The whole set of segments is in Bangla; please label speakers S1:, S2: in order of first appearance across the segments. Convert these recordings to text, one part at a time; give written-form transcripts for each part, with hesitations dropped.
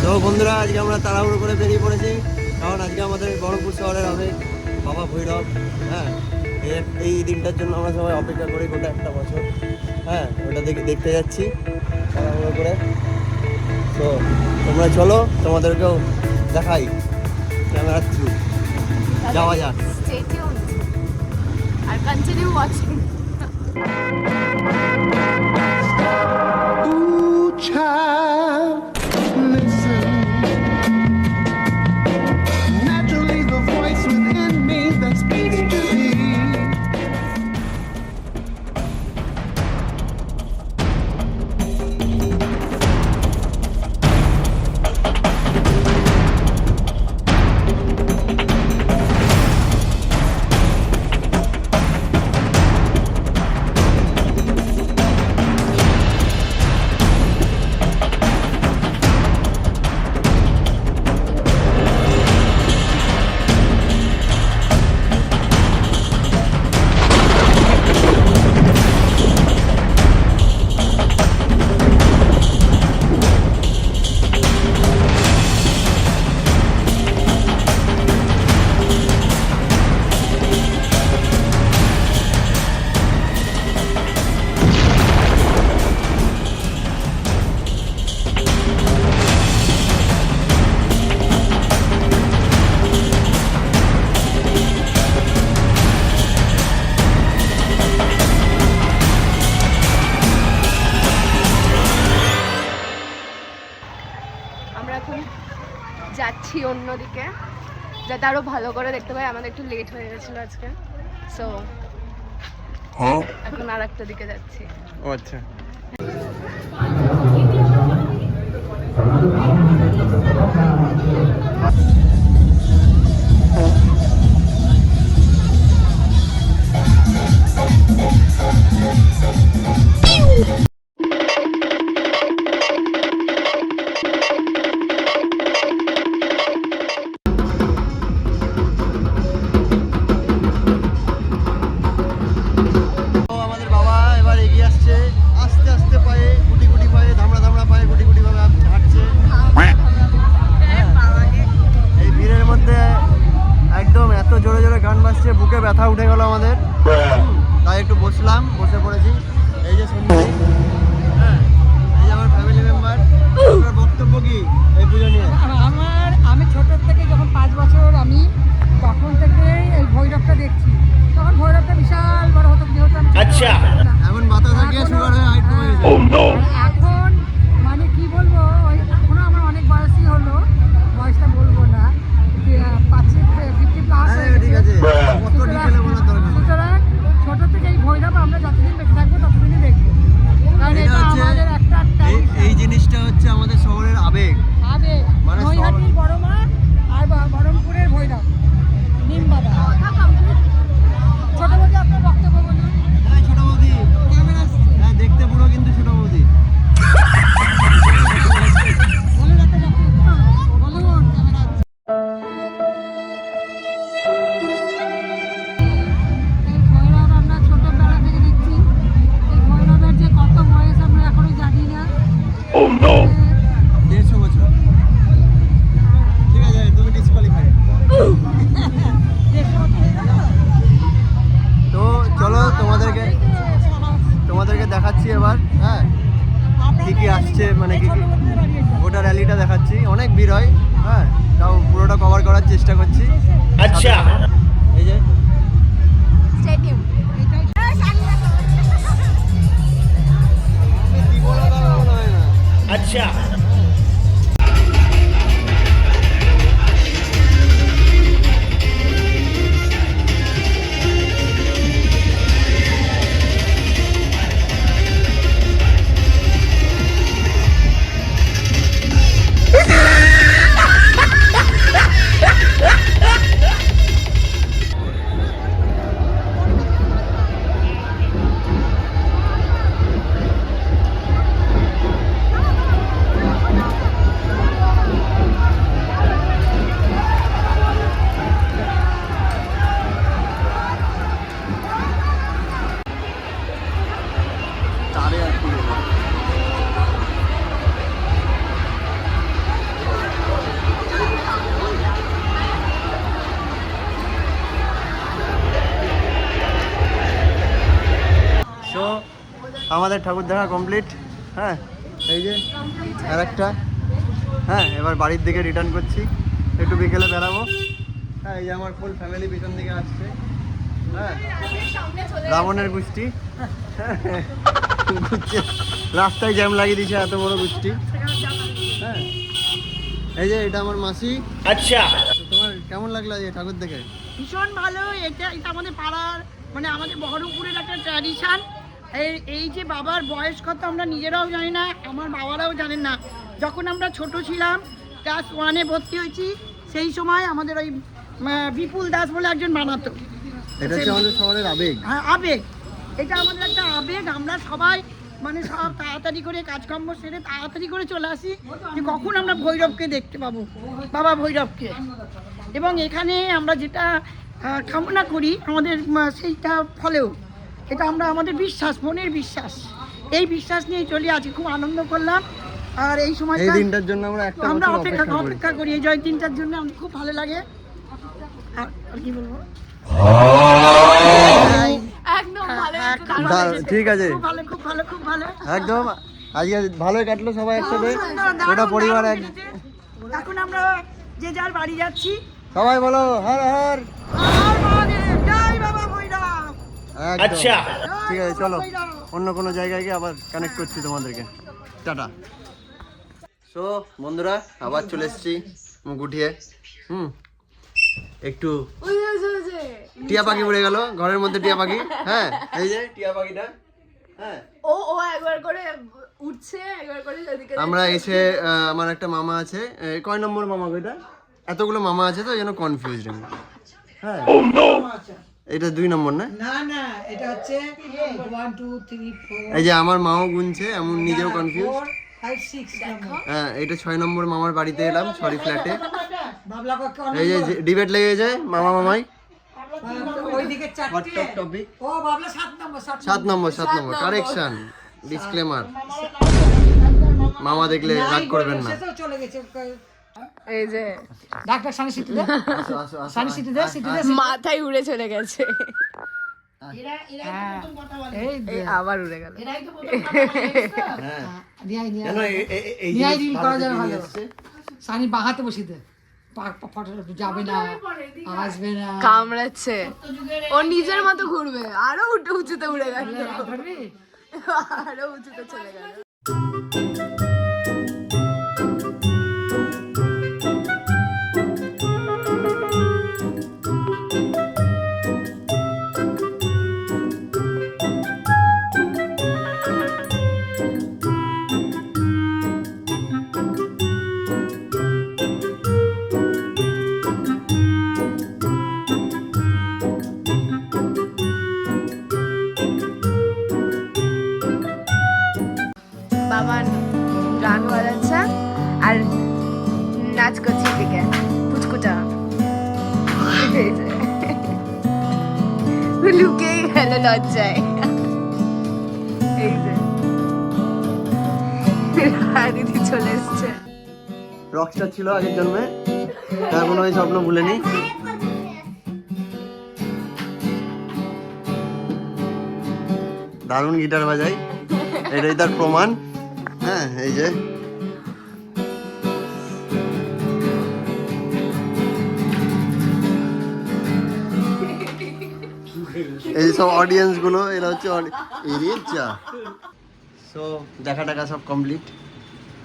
S1: তো বন্ধুরা, আজকে আমরা তাড়াহুড়ো করে বেরিয়ে পড়েছি, কারণ আজকে আমাদের বহরমপুর শহরের হবে বাবা ভৈরব। হ্যাঁ, এই দিনটার জন্য আমরা সবাই অপেক্ষা করি গোটা একটা বছর। হ্যাঁ, ওটা দেখতে যাচ্ছি তাড়াহুড়ো করে। তো তোমরা চলো, তোমাদেরকেও দেখাই ক্যামেরার থ্রু। যাওয়া যাক।
S2: Stay tuned and continue watching.
S3: Ooh, child, listen. Naturally, the voice within me that speaks to thee.
S2: আমরা এখন যাচ্ছি অন্যদিকে, যাতে আরো ভালো করে দেখতে পাই। আমাদের একটু লেট হয়ে গেছিল আজকে, সো এখন আর একটা দিকে যাচ্ছি।
S1: ও আচ্ছা। আমাদের বাবা এবার এগিয়ে আসছে আস্তে আস্তে পায়ে, গুটি গুটি পায়ে, ধামড়া ধামড়া পায়ে, গুটি গুটি ভাবে হাঁটছে। এই ভিড়ের মধ্যে একদম এত জোরে জোরে গান বাজছে, বুকে ব্যথা উঠে গেল আমাদের। তাই একটু বসলাম, বসে পড়েছি। এই যে শুনছি, হ্যাঁ, এই যে আমার ফ্যামিলি মেম্বার। আপনার বক্তব্য কি এই পুজো নিয়ে?
S4: আমি ছোটোর থেকে যখন 5 বছর, আমি তখন থেকে এই ভৈরবটা দেখছি। তখন ভৈরবটা বিশাল বড় হতো,
S1: আচ্ছা, এখন মাথা থেকে সুগার হয়ে হাইট কমে গেছে।
S4: এখন মানে কি বলবো, ওই এখনো আমার অনেক বয়সই হলো, বয়সটা বলবো না, 50 প্লাস হয়ে
S1: ঠিক
S4: গেছে।
S1: আছে, কত ডিটেলে বলার দরকার নেই।
S4: সুতরাং ছোটো থেকে এই ভৈরব আমরা যতদিন বেঁচে থাকবো ততদিনই দেখবো, কারণ
S1: এটা
S4: এটা
S1: হচ্ছে
S4: আমাদের একটা
S1: এই জিনিসটা হচ্ছে আমাদের শহরের আবেগ।
S4: আবেগ।
S1: মানে
S4: নৈহাটির বড় মা আর বহরমপুরের ভৈরব, নিমবাদা। ছোট বৌদি, আপনার বক্তব্য বলুন।
S1: হ্যাঁ, ছোট বৌদি
S4: ক্যামেরা আসছে,
S1: হ্যাঁ, দেখতে পুরো কিন্তু ছোট বৌদি।
S4: বলুন একটা বক্তব্য, বলুন, ক্যামেরা আসছে। এই ভৈরব আমরা ছোটবেলা থেকে দেখছি। এই ভৈরবের যে কত বয়স আমরা এখনো জানি না।
S1: 150 বছর। ঠিক আছে, তুমি ডিসকোয়ালিফাই। তো চলো, তোমাদেরকে দেখাচ্ছি এবার। হ্যাঁ, কি কি আসছে, মানে কি কি গোটা র্যালিটা দেখাচ্ছি। অনেক ভিড় হয়, হ্যাঁ, তাও পুরোটা কভার করার চেষ্টা করছি। আচ্ছা, এই যে
S2: Stay tuned.
S1: আচ্ছা, আমাদের ঠাকুর দেখা কমপ্লিট। হ্যাঁ এই যে আর একটা। হ্যাঁ এবার বাড়ির দিকে রিটার্ন করছি, একটু বিকেলে বেরাবো। হ্যাঁ এই যে আমার ফুল ফ্যামিলি পিছন দিকে আসছে। হ্যাঁ রাবণের গোষ্ঠী ঘুরছে, রাস্তায় জ্যাম লাগিয়ে দিয়েছে এত বড় গোষ্ঠী। হ্যাঁ এই যে এটা আমার মাসি। আচ্ছা তোমার কেমন লাগলো এই ঠাকুর দেখে?
S4: ভীষণ ভালো। এটা আমাদের পাড়ার মানে আমাদের বহরমপুরের একটা ট্র্যাডিশন। এই যে বাবার বয়স কত আমরা নিজেরাও জানি না, আমার বাবারাও জানেন না। যখন আমরা ছোট ছিলাম ক্লাস 1-এ ভর্তি হয়েছি, সেই সময় আমাদের ওই বিপুল দাস বলে একজন বানাতো।
S1: এটা হচ্ছে আমাদের শহরের আবেগ।
S4: হ্যাঁ আবেগ, এটা আমাদের একটা আবেগ। আমরা সবাই মানে সব তাড়াতাড়ি করে কাজকর্ম সেরে তাড়াতাড়ি করে চলে আসি যে কখন আমরা ভৈরবকে দেখতে পাবো, বাবা ভৈরবকে। এবং এখানে আমরা যেটা কামনা করি আমাদের সেইটা ফলেও, এটা আমরা আমাদের বিশ্বাস, মনের বিশ্বাস, এই বিশ্বাস নিয়ে চলি। আজকে খুব আনন্দ করলাম। আর এই সময়
S1: এই দিনটার জন্য আমরা
S4: অপেক্ষা করি, এই জয় দিনটার জন্য আমাদের খুব ভালো লাগে। আর কি বলবো,
S2: একদম ভালো।
S1: ঠিক আছে,
S4: খুব ভালো খুব ভালো খুব ভালো
S1: একদম আজকে ভালোই কাটলো সবাই একসাথে, ওটা পরিবার এক।
S4: এখন আমরা যে যার বাড়ি যাচ্ছি।
S1: সবাই বলো হর হর
S4: জয় বাবা ভৈরব।
S1: আচ্ছা ঠিক আছে, চলো অন্য কোনো জায়গায় গিয়ে আবার কানেক্ট করছি তোমাদেরকে। টাটা। সো বন্ধুরা আবার চলে এসেছি মুখ উঠিয়ে। একটু টিয়া পাখি উড়ে গেল ঘরের মধ্যে, টিয়া পাখি। হ্যাঁ এই যে টিয়া পাখিটা। হ্যাঁ
S2: ও একবার করে উঠছে, একবার করে এদিকে।
S1: আমরা এসে আমার একটা মামা আছে, কয় নম্বর মামা এটা? এতগুলো মামা আছে তো এই জন্য কনফিউজ আমি। হ্যাঁ এটা 2 নম্বর না?
S4: না না এটা হচ্ছে 1 2 3 4।
S1: এই যে আমার মাও গুনছে, এমন নিজেও কনফিউজ।
S4: 5 6 নম্বর।
S1: হ্যাঁ এটা 6 নম্বর মামার বাড়িতে এলাম, সরি ফ্ল্যাটে।
S4: বাবলা কক্ষ
S1: এই যে ডিবেট লেগে যায় মামা মামাই।
S4: ওইদিকে 4টে
S1: টপিক
S4: ও বাবলা 7 নম্বর
S1: 7 নম্বর কারেকশন, ডিসক্লেমার। মামা দেখলে রাগ করবেন না।
S4: সেটাও চলে গেছে।
S2: এই যে
S4: ডাক্তার সানি সিটি দে, সানি সিটি দে, সিটি দে।
S2: মাথায় উড়ে চলে গেছে,
S4: এই
S2: আবার উড়ে গেল।
S1: হ্যাঁ
S4: নিয়াই নিয়াই
S1: জানো এই
S4: নিয়াই
S1: জিনিস
S4: রিল
S1: ভালো
S4: করা যাবে
S1: জিনিস
S4: ভালো।
S1: এসছে।
S4: সানি বাহাতে বসি দে, ফটো যাবে না, আসবে না।
S2: কামড়াচ্ছে, ও নিজের মতো ঘুরবে। আরো উঁচুতে উড়ে গেল,
S4: ধরবি?
S2: আরো উঁচুতে চলে গেল। বাবা গান বাজাচ্ছে আর নাচ করছে এদিকে পুচকুটা। লুকেই গেল লজ্জায়। এই যে দিদি চলে এসছে।
S1: রকস্টার ছিল আগের জন্মে, এখনো ওই স্বপ্ন ভুলেনি। দারুণ গিটার বাজাই, এটাই তার প্রমাণ। হ্যাঁ এই যে এই সব অডিয়েন্স গুলো, এরা হচ্ছে এরিয়া। সো দেখা টাকা সব কমপ্লিট।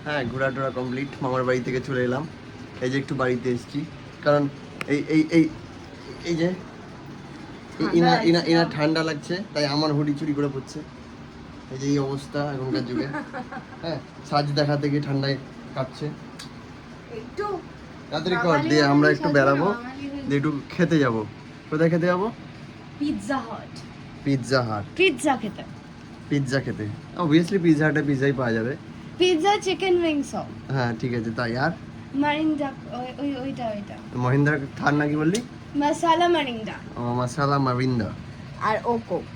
S1: হ্যাঁ ঘোরা টোরা কমপ্লিট, মামার বাড়ি থেকে চলে এলাম। এই যে একটু বাড়িতে এসেছি, কারণ এই এই এই এই যে ইনা ঠান্ডা লাগছে, তাই আমার হুডি চুরি করে পড়ছে। এই যে এই অবস্থা এখনকার যুগে। হ্যাঁ সাজ দেখাতে গিয়ে ঠান্ডায় কাঁপছে।
S2: একটু
S1: তাড়াতাড়ি কর দিয়ে আমরা একটু বেড়াবো, দিয়ে একটু খেতে যাব। কোথায় খেতে যাবো?
S2: Pizza Hut.
S1: Pizza Hut.
S2: Pizza খেতে,
S1: পিৎজা খেতে অবভিয়াসলি পিৎজা হাটে পিৎজাই পাওয়া যাবে।
S2: Pizza chicken wings.
S1: হ্যাঁ ঠিক আছে তাই। আর
S2: মারিন্দা ওইটা
S1: মহিন্দ্রা থার নাকি বললি?
S2: মশালা মারিন্দা
S1: ও মশালা মারিন্দা।
S2: আর ও কোক।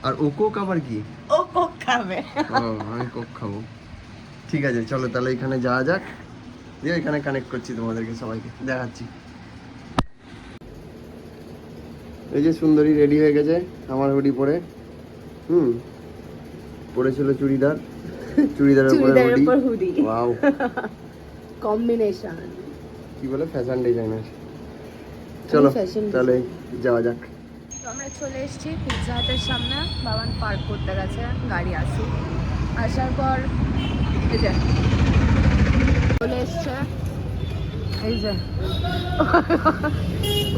S1: আর ও কোক আবার কি?
S2: ও কোক খাবে।
S1: ও আমি কোক খাবো। ঠিক আছে চলো তাহলে এখানে যাওয়া যাক, দিয়ে এখানে কানেক্ট করছি তোমাদেরকে সবাইকে দেখাচ্ছি। এই যে সুন্দরী রেডি হয়ে গেছে আমার হুডি পরে। পরেছিল চুড়িদার, চুড়িদারের
S2: চুড়িদারের উপর
S1: উপরে
S2: হুডি
S1: ওয়াও
S2: কম্বিনেশন।
S1: কি বলে ফ্যাশন ডিজাইনার। চলো
S2: fashion
S1: তাহলে যাওয়া যাক।
S2: তো আমরা চলে এসেছি পিৎজা হাটের সামনে। বাবান পার্ক করতে গেছে, গাড়ি আসুক। আসার পর এই যে চলে এসছে, এই যে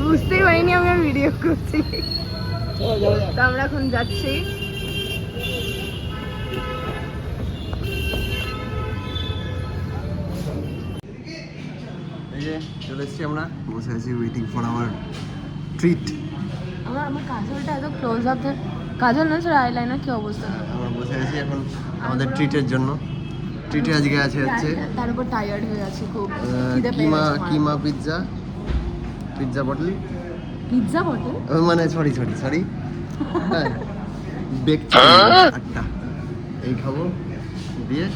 S2: বুঝতেই পারিনি আমরা ভিডিও করছি। তো আমরা এখন যাচ্ছি।
S1: এই যে চলে এসেছি আমরা, বসে আছি ওয়েটিং ফর আওয়ার ট্রিট।
S2: আমার কাজলটা এত ক্লোজ আপ, কাজল না স্যার আইলাইনার কি অবস্থা।
S1: আমরা বসে আছি এখন আমাদের ট্রিটের জন্য। ট্রিটে আজকে আছে হচ্ছে
S2: তার উপর টায়ার্ড হয়ে যাচ্ছে খুব, খিদে পেয়ে
S1: কিমা
S2: গেছে আমার।
S1: Keema pizza, pizza bottle
S2: pizza bottle
S1: মানে সরি হ্যাঁ বেক আটটা এই খাবো দিয়ে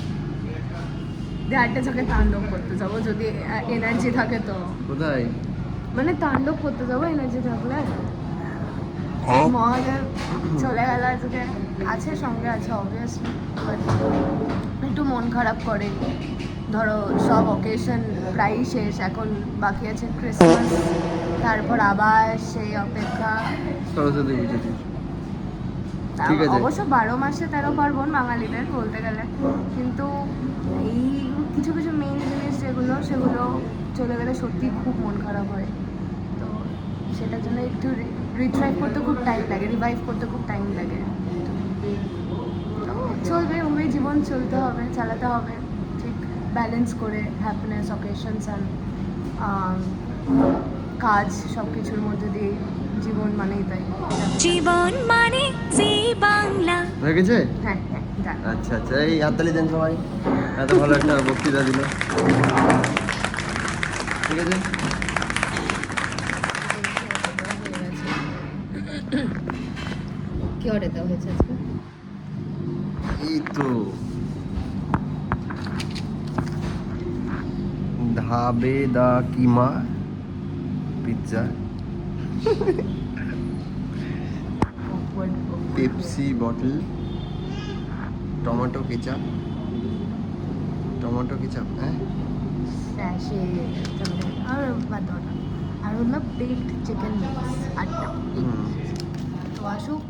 S2: একটা চোখে তাণ্ডব করতে যাবো যদি এনার্জি থাকে তো।
S1: কোথায়
S2: মানে তাণ্ডব করতে যাবো এনার্জি থাকলে। মহাদেব চলে গেল আজকে, আছে সঙ্গে আছে অবভিয়াসলি, একটু মন খারাপ করে। ধরো সব অকেশন প্রায় শেষ, এখন বাকি আছে ক্রিসমাস, তারপর আবার সেই অপেক্ষা।
S1: সরস্বতী পুজো ঠিক আছে।
S2: অবশ্য 12 মাসে 13 পার্বণ বাঙালিদের বলতে গেলে, কিন্তু এই কিছু কিছু মেইন জিনিস যেগুলো সেগুলো চলে গেলে সত্যি খুব মন খারাপ হয়। তো সেটার জন্য একটু রিট্রাইভ করতে খুব টাইম লাগে, রিভাইভ করতে খুব টাইম লাগে। তো চলবে, ওই জীবন চলতে হবে, চালাতে হবে ঠিক ব্যালেন্স করে, হ্যাপিনেস, অকেশনস অ্যান্ড কাজ সব কিছুর মধ্যে দিয়ে জীবন মানেই তাই।
S5: জীবন মানে জি বাংলা।
S1: হয়ে গেছে?
S2: হ্যাঁ হ্যাঁ যাক।
S1: আচ্ছা আচ্ছা, এই হাততালি দেন সবাই, এত ভালো একটা বক্তৃতা দিল। ঠিক আছে,
S2: কি অর্ডার দেওয়া হয়েছে আজকে?
S1: এই তো ধাবে দা keema pizza, Pepsi bottle, tomato ketchup, হ্যাঁ
S2: আর বাদ দাও না। আর হলো বেকড চিকেন মিক্স 8টা। তো আসুক।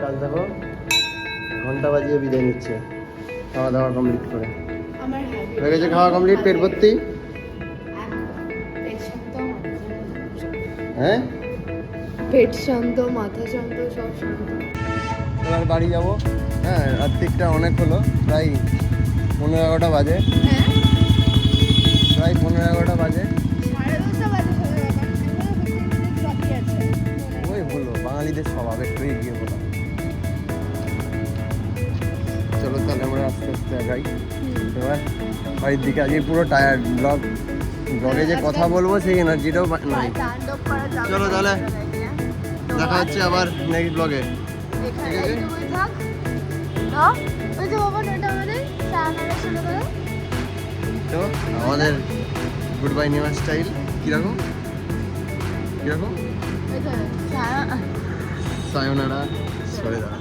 S1: কাজ দেখো, ঘন্টা বাজিয়ে বিদায় নিচ্ছে খাওয়া দাওয়া কমপ্লিট করে।
S2: আমার
S1: হয়ে গেছে খাওয়া কমপ্লিট, পেট ভর্তি। হ্যাঁ
S2: পেট শান্ত, মাথা শান্ত, সব শান্ত।
S1: এবার বাড়ি যাবো। হ্যাঁ রাত্রিটা অনেক হলো, প্রায় 15-11টা বাজে,
S2: হ্যাঁ
S1: প্রায় 15-11টা বাজে।
S2: 10:30 বাজে চলে যাবে, বাকি আছে।
S1: ওই হলো বাঙালিদের স্বভাব, একটু এগিয়ে বলা। চলো তাহলে আমরা আস্তে আস্তে আগাই এবার বাড়ির দিকে। আজকে পুরো টায়ার্ড, ব্লগে যে কথা বলবো সেই এনার্জিটাও নাই।
S2: তাণ্ডব করা যাবে।
S1: চলো তাহলে দেখা হচ্ছে আবার নেক্সট ব্লগে।
S2: এখানে
S1: ঠিক আছে।
S2: এইটুকুই থাক। তো ওই যে বাবা ওটা আমাদের চ্যানেলে শুরু করো।
S1: তো আমাদের গুড বাই নেওয়ার স্টাইল কীরকম
S2: ওই তো
S1: সায়োনারা সরে দাঁড়া।